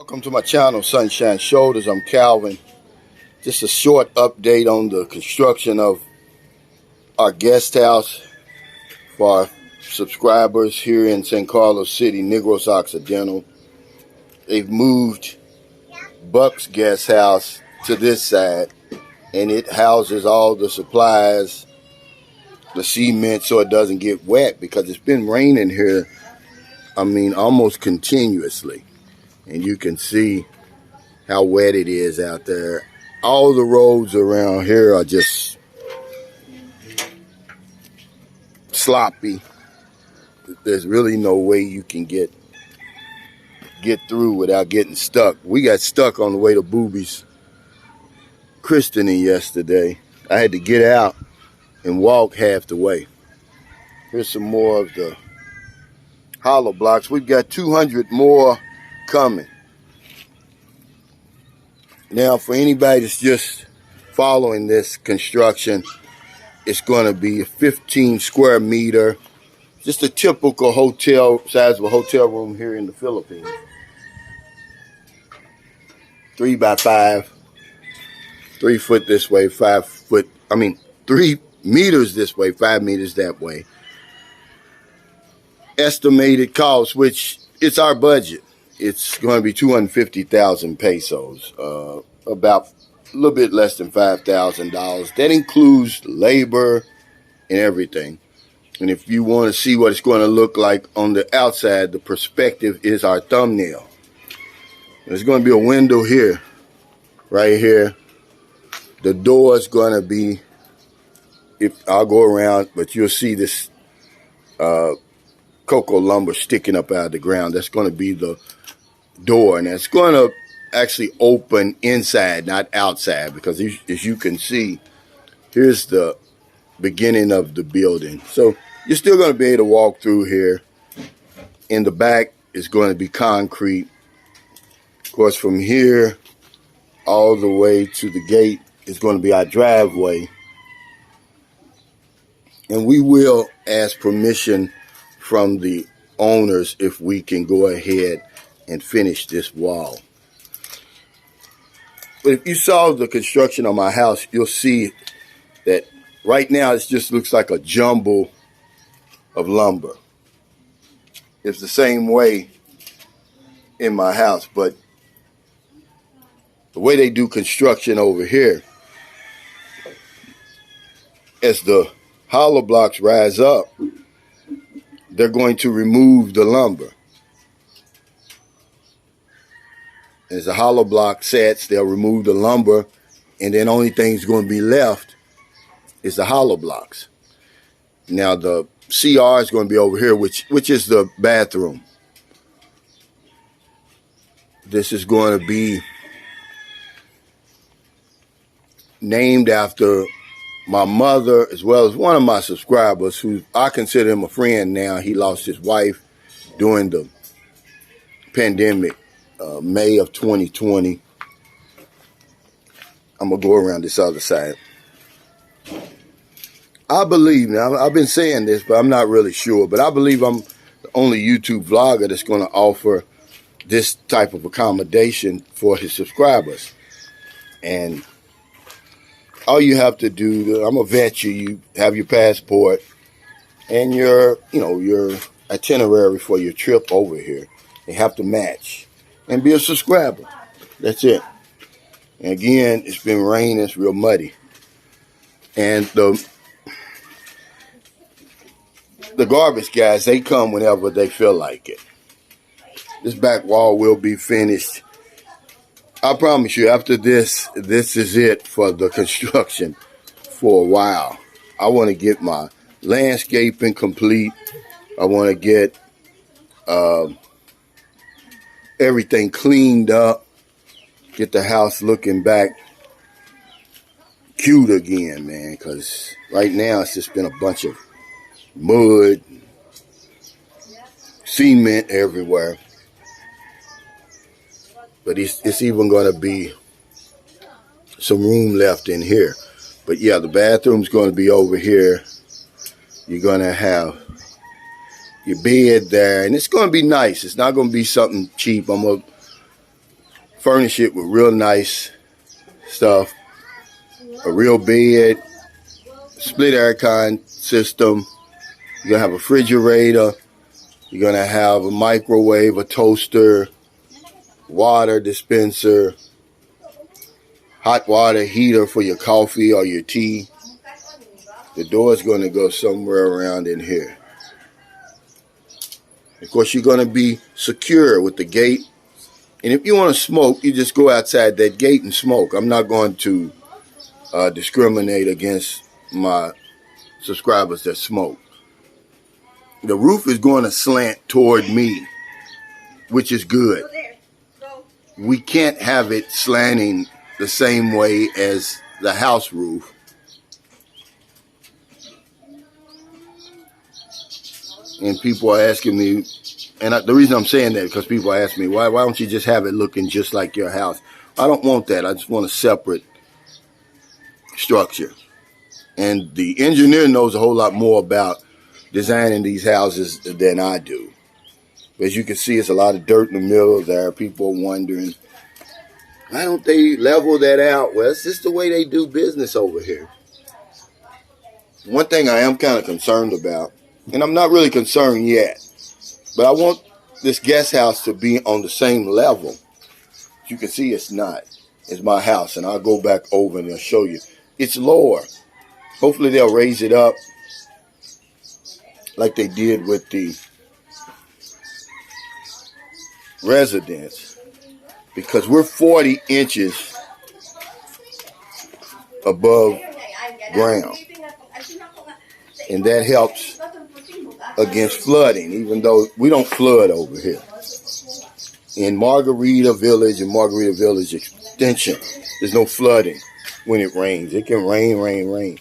Welcome to my channel, Sunshine Shoulders. I'm Calvin. Just a short update on the construction of our guest house for our subscribers here in San Carlos City, Negros Occidental. They've moved Buck's guest house to this side, and it houses all the supplies, the cement, so it doesn't get wet because it's been raining here, almost continuously. And you can see how wet it is out there. All the roads around here are just sloppy. There's really no way you can get through without getting stuck. We got stuck on the way to Booby's christening yesterday. I had to get out and walk half the way. Here's some more of the hollow blocks. We've got 200 more coming. Now, for anybody that's just following this construction, it's going to be a 15 square meter, just a typical hotel size of a hotel room here in the Philippines. 3 by 5, 3 foot this way, 3 meters this way, 5 meters that way. Estimated cost, which it's our budget. It's going to be 250,000 pesos, about a little bit less than $5,000. That includes labor and everything. And if you want to see what it's going to look like on the outside, the perspective is our thumbnail. There's going to be a window here, right here. The door is going to be, I'll go around, but you'll see this cocoa lumber sticking up out of the ground. That's going to be the door, and it's going to actually open inside, not outside, because as you can see, here's the beginning of the building. So you're still going to be able to walk through here. In the back is going to be concrete. Of course, from here all the way to the gate is going to be our driveway, and we will ask permission from the owners if we can go ahead and finish this wall. But if you saw the construction of my house, you'll see that right now it just looks like a jumble of lumber. It's the same way in my house, but the way they do construction over here, as the hollow blocks rise up, they're going to remove the lumber. As the hollow block sets, they'll remove the lumber, and then only thing's going to be left is the hollow blocks. Now the CR is going to be over here, which is the bathroom. This is going to be named after my mother, as well as one of my subscribers, who I consider him a friend now. He lost his wife during the pandemic, May of 2020. I'm going to go around this other side. I believe, now I've been saying this, but I'm not really sure, but I believe I'm the only YouTube vlogger that's going to offer this type of accommodation for his subscribers. And all you have to do, I'm going to vet you. You have your passport and your itinerary for your trip over here. They have to match and be a subscriber. That's it. And again, it's been raining. It's real muddy. And the garbage guys, they come whenever they feel like it. This back wall will be finished. I promise you, after this is it for the construction for a while. I want to get my landscaping complete. I want to get everything cleaned up, get the house looking back cute again, man, because right now it's just been a bunch of mud, cement everywhere. But it's even going to be some room left in here. But yeah, the bathroom's going to be over here. You're going to have your bed there, and it's going to be nice. It's not going to be something cheap. I'm going to furnish it with real nice stuff. A real bed, split aircon system. You're going to have a refrigerator. You're going to have a microwave, a toaster, water dispenser, hot water heater for your coffee or your tea. The door is going to go somewhere around in here. Of course, you're going to be secure with the gate. And if you want to smoke, you just go outside that gate and smoke. I'm not going to discriminate against my subscribers that smoke. The roof is going to slant toward me, which is good. We can't have it slanting the same way as the house roof. And people are asking me, and the reason I'm saying that is because people ask me, why don't you just have it looking just like your house? I don't want that. I just want a separate structure. And the engineer knows a whole lot more about designing these houses than I do. As you can see, it's a lot of dirt in the middle there. People are wondering, why don't they level that out? Well, it's just the way they do business over here. One thing I am kind of concerned about, and I'm not really concerned yet, but I want this guest house to be on the same level. As you can see, it's not. It's my house, and I'll go back over and I'll show you. It's lower. Hopefully they'll raise it up like they did with the residence, because we're 40 inches above ground, and that helps against flooding, even though we don't flood over here. In Margarita Village and Margarita Village Extension, there's no flooding when it rains. It can rain.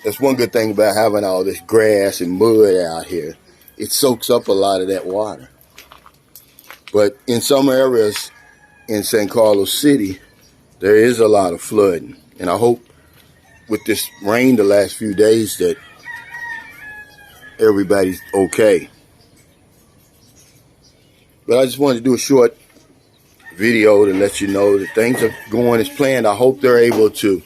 That's one good thing about having all this grass and mud out here. It soaks up a lot of that water. But in some areas in San Carlos City, there is a lot of flooding. And I hope with this rain the last few days that everybody's okay. But I just wanted to do a short video to let you know that things are going as planned. I hope they're able to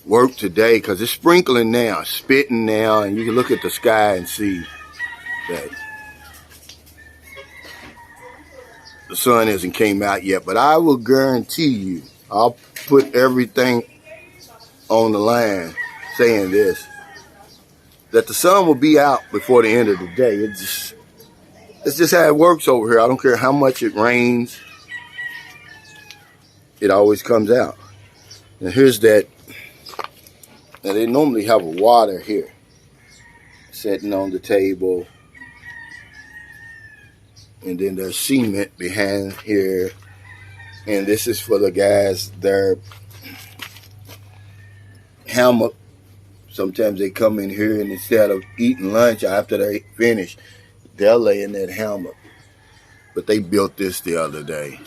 work today, because it's sprinkling now, spitting now, and you can look at the sky and see that the sun hasn't came out yet. But I will guarantee you, I'll put everything on the line saying this, that the sun will be out before the end of the day. It's just how it works over here. I don't care how much it rains, it always comes out. And here's that. Now they normally have a water here sitting on the table, and then there's cement behind here, and this is for the guys, their hammock. Sometimes they come in here and instead of eating lunch after they finish, they'll lay in that hammock. But they built this the other day.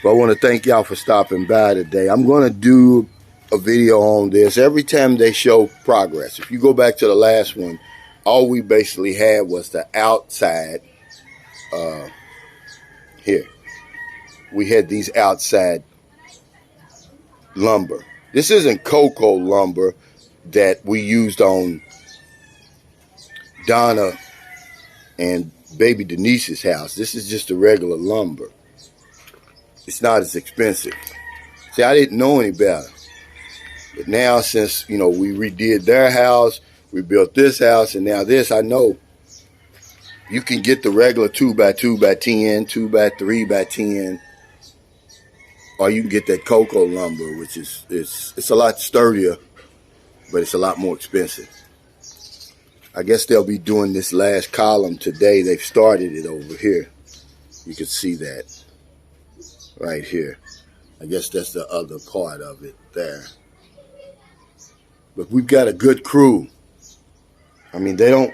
But I want to thank y'all for stopping by today. I'm going to do a video on this every time they show progress. If you go back to the last one, all we basically had was the outside here. We had these outside lumber. This isn't cocoa lumber that we used on Donna and baby Denise's house. This is just a regular lumber. It's not as expensive. See, I didn't know any better. But now, since, we redid their house, we built this house, and now this, I know you can get the regular 2x2x10, 2x3x10, or you can get that cocoa lumber, which is it's a lot sturdier, but it's a lot more expensive. I guess they'll be doing this last column today. They've started it over here. You can see that right here. I guess that's the other part of it there. But we've got a good crew. I mean, they'll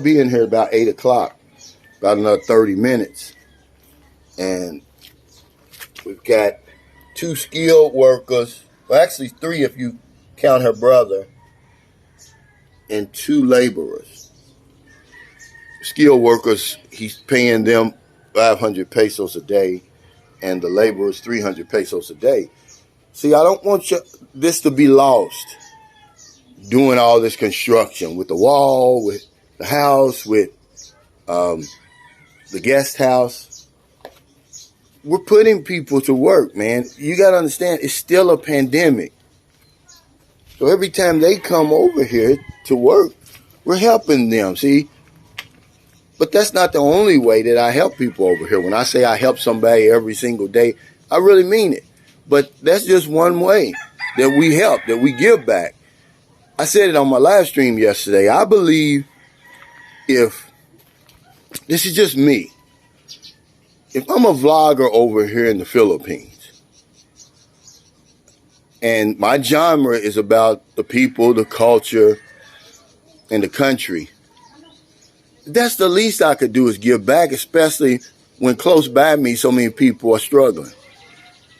be in here about 8 o'clock, about another 30 minutes. And we've got 2 skilled workers, well, actually 3 if you count her brother, and 2 laborers. Skilled workers, he's paying them 500 pesos a day, and the labor is 300 pesos a day. See, I don't want this to be lost doing all this construction with the wall, with the house, with the guest house. We're putting people to work, man. You got to understand, it's still a pandemic. So every time they come over here to work, we're helping them, see? But that's not the only way that I help people over here. When I say I help somebody every single day, I really mean it. But that's just one way that we help, that we give back. I said it on my live stream yesterday. I believe if, this is just me, if I'm a vlogger over here in the Philippines, and my genre is about the people, the culture, and the country, that's the least I could do is give back, especially when close by me so many people are struggling.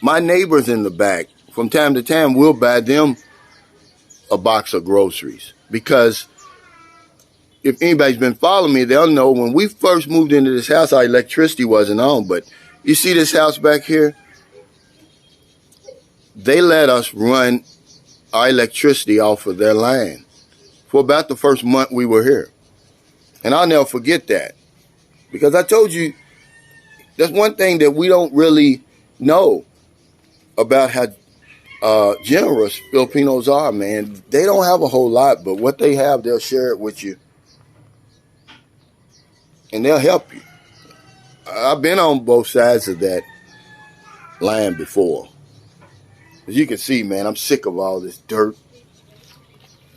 My neighbors in the back, from time to time, we'll buy them a box of groceries. Because if anybody's been following me, they'll know when we first moved into this house, our electricity wasn't on. But you see this house back here? They let us run our electricity off of their line for about the first month we were here. And I'll never forget that. Because I told you, that's one thing that we don't really know about how generous Filipinos are, man. They don't have a whole lot, but what they have, they'll share it with you. And they'll help you. I've been on both sides of that line before. As you can see, man, I'm sick of all this dirt.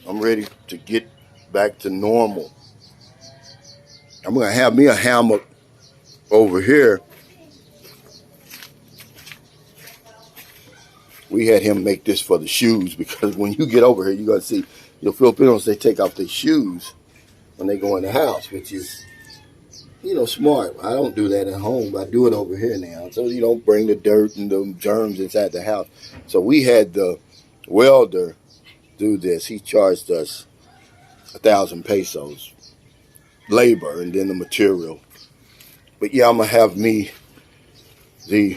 I'm ready to get back to normal. I'm going to have me a hammock over here. We had him make this for the shoes because when you get over here, you're going to see, Filipinos, they take off their shoes when they go in the house, which is, smart. I don't do that at home, but I do it over here now. So you don't bring the dirt and the germs inside the house. So we had the welder do this. He charged us 1,000 pesos. Labor and then the material. But yeah, I'm going to have me, the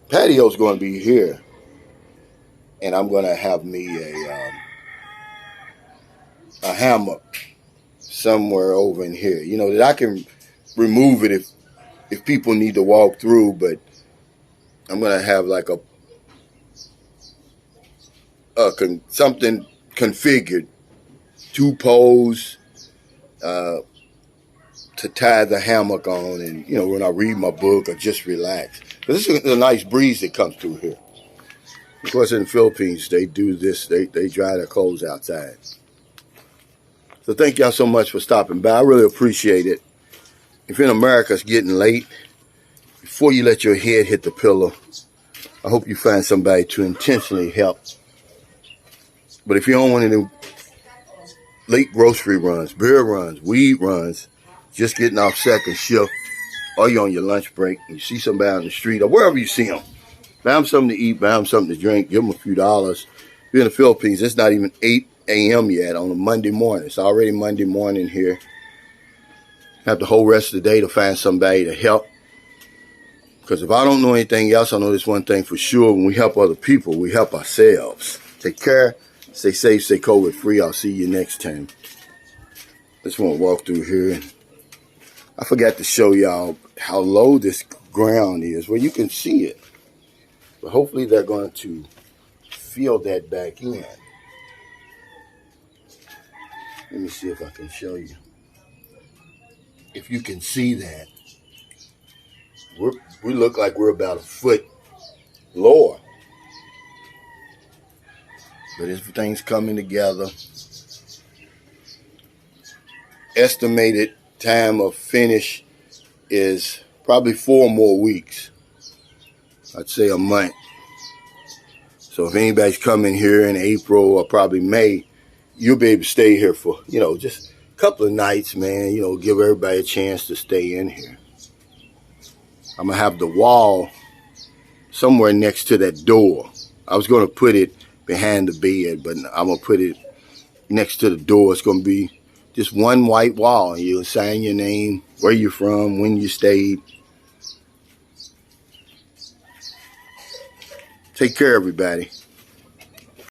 patio's going to be here. And I'm going to have me a hammock somewhere over in here. That I can remove it if people need to walk through. But I'm going to have like something configured. 2 poles to tie the hammock on, and when I read my book or just relax. This is a nice breeze that comes through here. Of course, in the Philippines, they do this. They dry their clothes outside. So thank y'all so much for stopping by. I really appreciate it. If in America it's getting late, before you let your head hit the pillow, I hope you find somebody to intentionally help. But if you don't want to late grocery runs, beer runs, weed runs, just getting off second shift, or you're on your lunch break, and you see somebody on the street, or wherever you see them, buy them something to eat, buy them something to drink, give them a few dollars. If you're in the Philippines, it's not even 8 a.m. yet on a Monday morning. It's already Monday morning here. Have the whole rest of the day to find somebody to help. Because if I don't know anything else, I know this one thing for sure. When we help other people, we help ourselves. Take care. Stay safe, stay COVID-free. I'll see you next time. Just want to walk through here. And I forgot to show y'all how low this ground is. Well, you can see it. But hopefully they're going to fill that back in. Let me see if I can show you. If you can see that. We look like we're about a foot lower. But everything's coming together. Estimated time of finish is probably 4 more weeks. I'd say a month. So if anybody's coming here in April or probably May, you'll be able to stay here for, just a couple of nights, man. Give everybody a chance to stay in here. I'm going to have the wall somewhere next to that door. I was going to put it behind the bed, but I'm going to put it next to the door. It's going to be Just one white wall. You'll sign your name, where you're from, when you stayed. Take care, everybody.